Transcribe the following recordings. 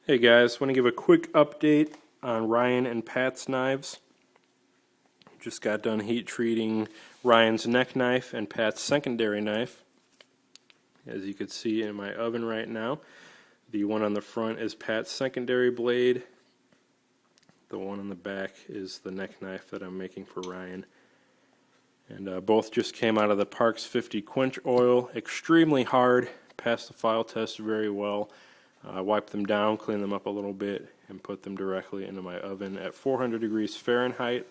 Hey guys, want to give a quick update on Ryan and Pat's knives. Just got done heat treating Ryan's neck knife and Pat's secondary knife. As you can see in my oven right now, the one on the front is Pat's secondary blade. The one on the back is the neck knife that I'm making for Ryan. And both just came out of the Parks 50 quench oil, extremely hard, passed the file test very well. I wiped them down, cleaned them up a little bit, and put them directly into my oven at 400 degrees Fahrenheit,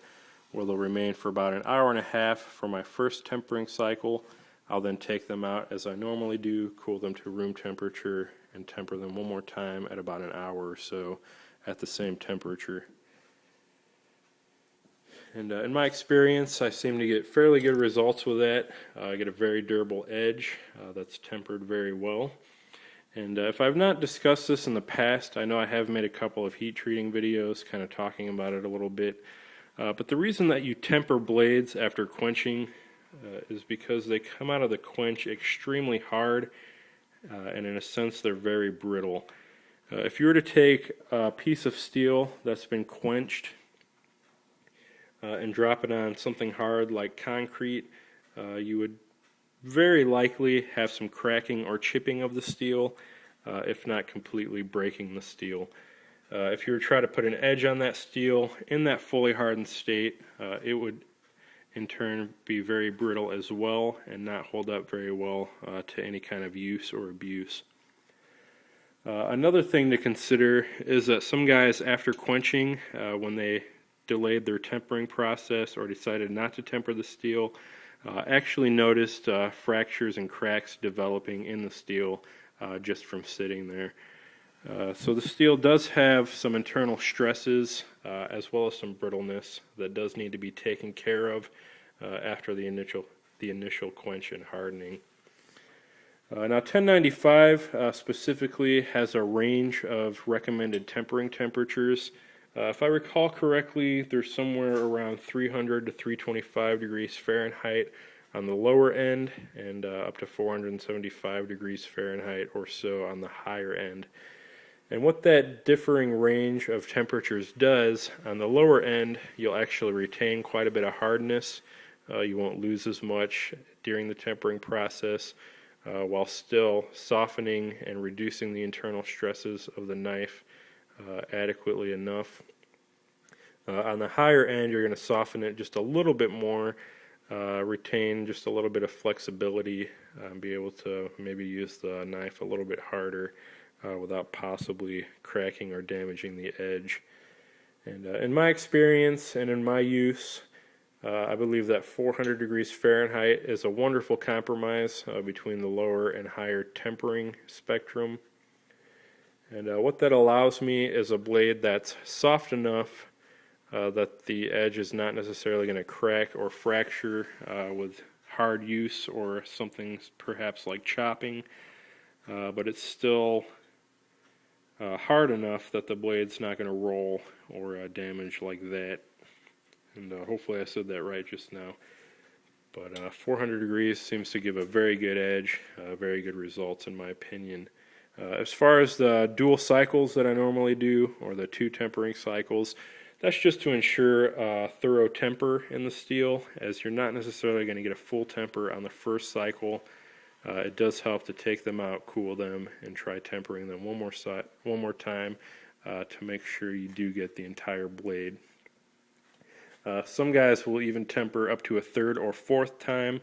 where they'll remain for about an hour and a half for my first tempering cycle. I'll then take them out as I normally do, cool them to room temperature, and temper them one more time at about an hour or so at the same temperature. And in my experience, I seem to get fairly good results with that. I get a very durable edge that's tempered very well. And if I've not discussed this in the past, I know I have made a couple of heat treating videos kind of talking about it a little bit. But the reason that you temper blades after quenching is because they come out of the quench extremely hard, and in a sense they're very brittle. If you were to take a piece of steel that's been quenched and drop it on something hard like concrete, you would very likely have some cracking or chipping of the steel, if not completely breaking the steel. If you were to try to put an edge on that steel in that fully hardened state, it would in turn be very brittle as well and not hold up very well to any kind of use or abuse. Another thing to consider is that some guys, after quenching, when they delayed their tempering process or decided not to temper the steel, actually noticed fractures and cracks developing in the steel just from sitting there. So the steel does have some internal stresses as well as some brittleness that does need to be taken care of after the initial quench and hardening. Now 1095 specifically has a range of recommended tempering temperatures. If I recall correctly, there's somewhere around 300 to 325 degrees Fahrenheit on the lower end and up to 475 degrees Fahrenheit or so on the higher end. And what that differing range of temperatures does, on the lower end, you'll actually retain quite a bit of hardness. You won't lose as much during the tempering process while still softening and reducing the internal stresses of the knife adequately enough. On the higher end, you're going to soften it just a little bit more, retain just a little bit of flexibility, be able to maybe use the knife a little bit harder without possibly cracking or damaging the edge. And in my experience and in my use, I believe that 400 degrees Fahrenheit is a wonderful compromise between the lower and higher tempering spectrum. And what that allows me is a blade that's soft enough that the edge is not necessarily going to crack or fracture with hard use or something perhaps like chopping, but it's still hard enough that the blade's not going to roll or damage like that. And hopefully I said that right just now. But 400 degrees seems to give a very good edge, very good results in my opinion. As far as the dual cycles that I normally do, or the 2 tempering cycles, that's just to ensure thorough temper in the steel, as you're not necessarily going to get a full temper on the first cycle. It does help to take them out, cool them, and try tempering them one more time to make sure you do get the entire blade. Some guys will even temper up to a 3rd or 4th time.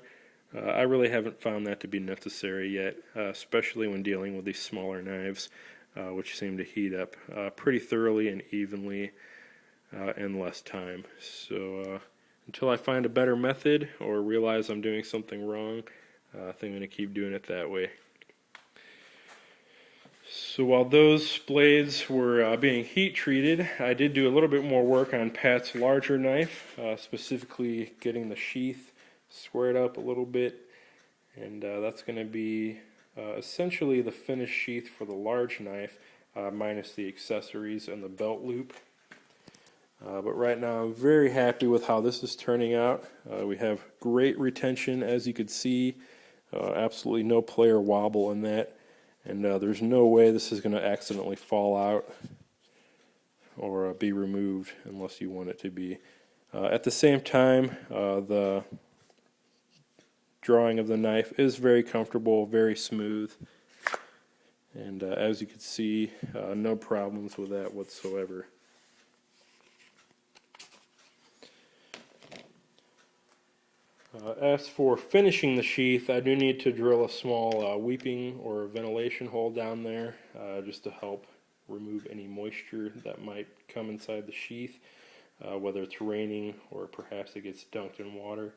I really haven't found that to be necessary yet, especially when dealing with these smaller knives, which seem to heat up pretty thoroughly and evenly in less time. So until I find a better method or realize I'm doing something wrong, I think I'm going to keep doing it that way. So while those blades were being heat treated, I did do a little bit more work on Pat's larger knife, specifically getting the sheath squared up a little bit, and that's going to be essentially the finished sheath for the large knife, minus the accessories and the belt loop. But right now I'm very happy with how this is turning out. We have great retention, as you could see, absolutely no play or wobble in that. and there's no way this is going to accidentally fall out or be removed unless you want it to be. At the same time, the drawing of the knife is very comfortable, very smooth, and as you can see, no problems with that whatsoever. As for finishing the sheath, I do need to drill a small weeping or ventilation hole down there just to help remove any moisture that might come inside the sheath, whether it's raining or perhaps it gets dunked in water.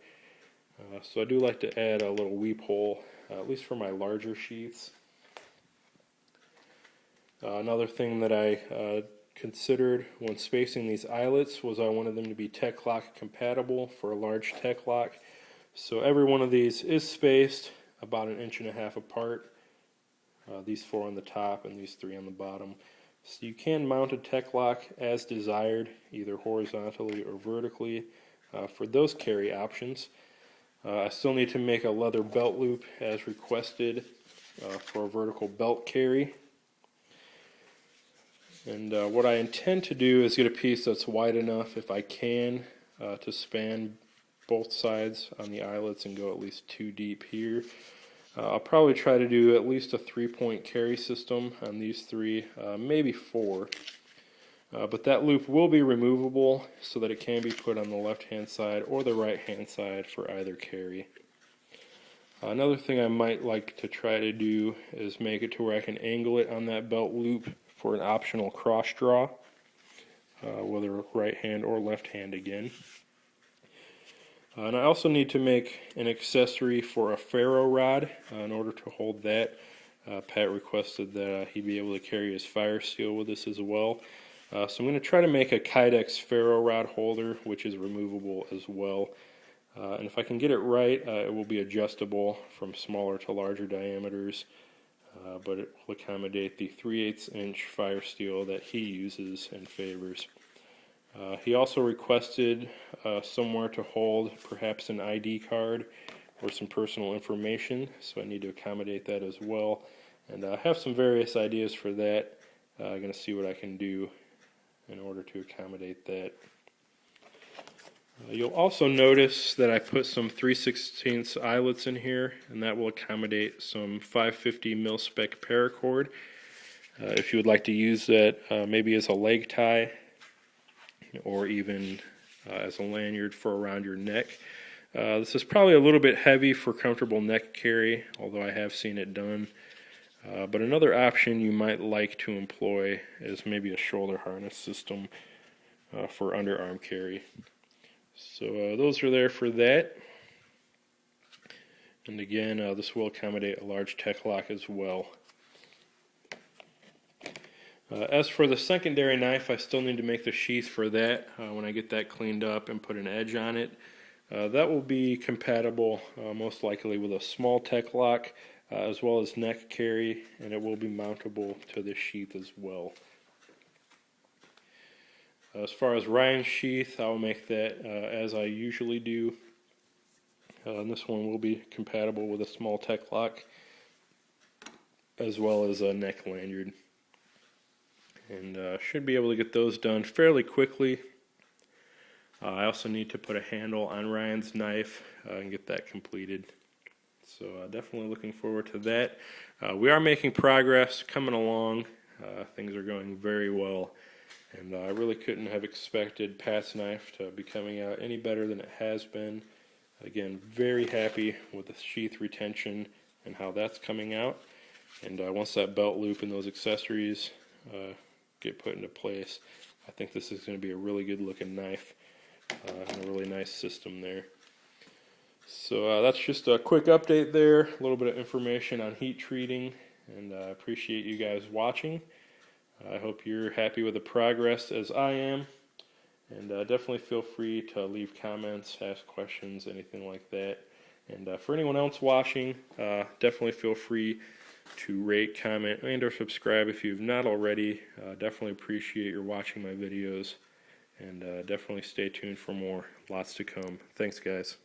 So I do like to add a little weep hole, at least for my larger sheaths. Another thing that I considered when spacing these eyelets was I wanted them to be Tek-Lok compatible for a large Tek-Lok. So every one of these is spaced about 1.5 inches apart. These 4 on the top and these 3 on the bottom. So you can mount a Tek-Lok as desired, either horizontally or vertically, for those carry options. I still need to make a leather belt loop as requested for a vertical belt carry. And what I intend to do is get a piece that's wide enough, if I can, to span both sides on the eyelets and go at least 2 deep here. I'll probably try to do at least a 3-point carry system on these 3, maybe 4. But that loop will be removable so that it can be put on the left-hand side or the right-hand side for either carry. Another thing I might like to try to do is make it to where I can angle it on that belt loop for an optional cross draw, whether right hand or left hand again. And I also need to make an accessory for a ferro rod in order to hold that. Pat requested that he be able to carry his fire steel with this as well. So I'm going to try to make a Kydex ferro rod holder, which is removable as well. And if I can get it right, it will be adjustable from smaller to larger diameters, but it will accommodate the 3/8 inch fire steel that he uses and favors. He also requested somewhere to hold perhaps an ID card or some personal information, so I need to accommodate that as well. And I have some various ideas for that. I'm going to see what I can do in order to accommodate that. You'll also notice that I put some 3/16 eyelets in here, and that will accommodate some 550 mil-spec paracord. If you would like to use that maybe as a leg tie, or even as a lanyard for around your neck. This is probably a little bit heavy for comfortable neck carry, although I have seen it done. But another option you might like to employ is maybe a shoulder harness system for underarm carry. So those are there for that. And again, this will accommodate a large Tek-Lok as well. As for the secondary knife, I still need to make the sheath for that when I get that cleaned up and put an edge on it. That will be compatible most likely with a small Tek-Lok as well as neck carry, and it will be mountable to the sheath as well. As far as Ryan's sheath, I'll make that as I usually do. And this one will be compatible with a small Tek-Lok as well as a neck lanyard. And should be able to get those done fairly quickly. I also need to put a handle on Ryan's knife and get that completed. So definitely looking forward to that. We are making progress, coming along. Things are going very well. And I really couldn't have expected Pat's knife to be coming out any better than it has been. Again, very happy with the sheath retention and how that's coming out. And once that belt loop and those accessories get put into place, I think this is going to be a really good looking knife and a really nice system there. So that's just a quick update there, a little bit of information on heat treating, and I appreciate you guys watching. I hope you're happy with the progress as I am, and definitely feel free to leave comments, ask questions, anything like that. And for anyone else watching, definitely feel free to rate, comment, and or subscribe if you've not already. Definitely appreciate your watching my videos, and definitely stay tuned for more. Lots to come. Thanks, guys.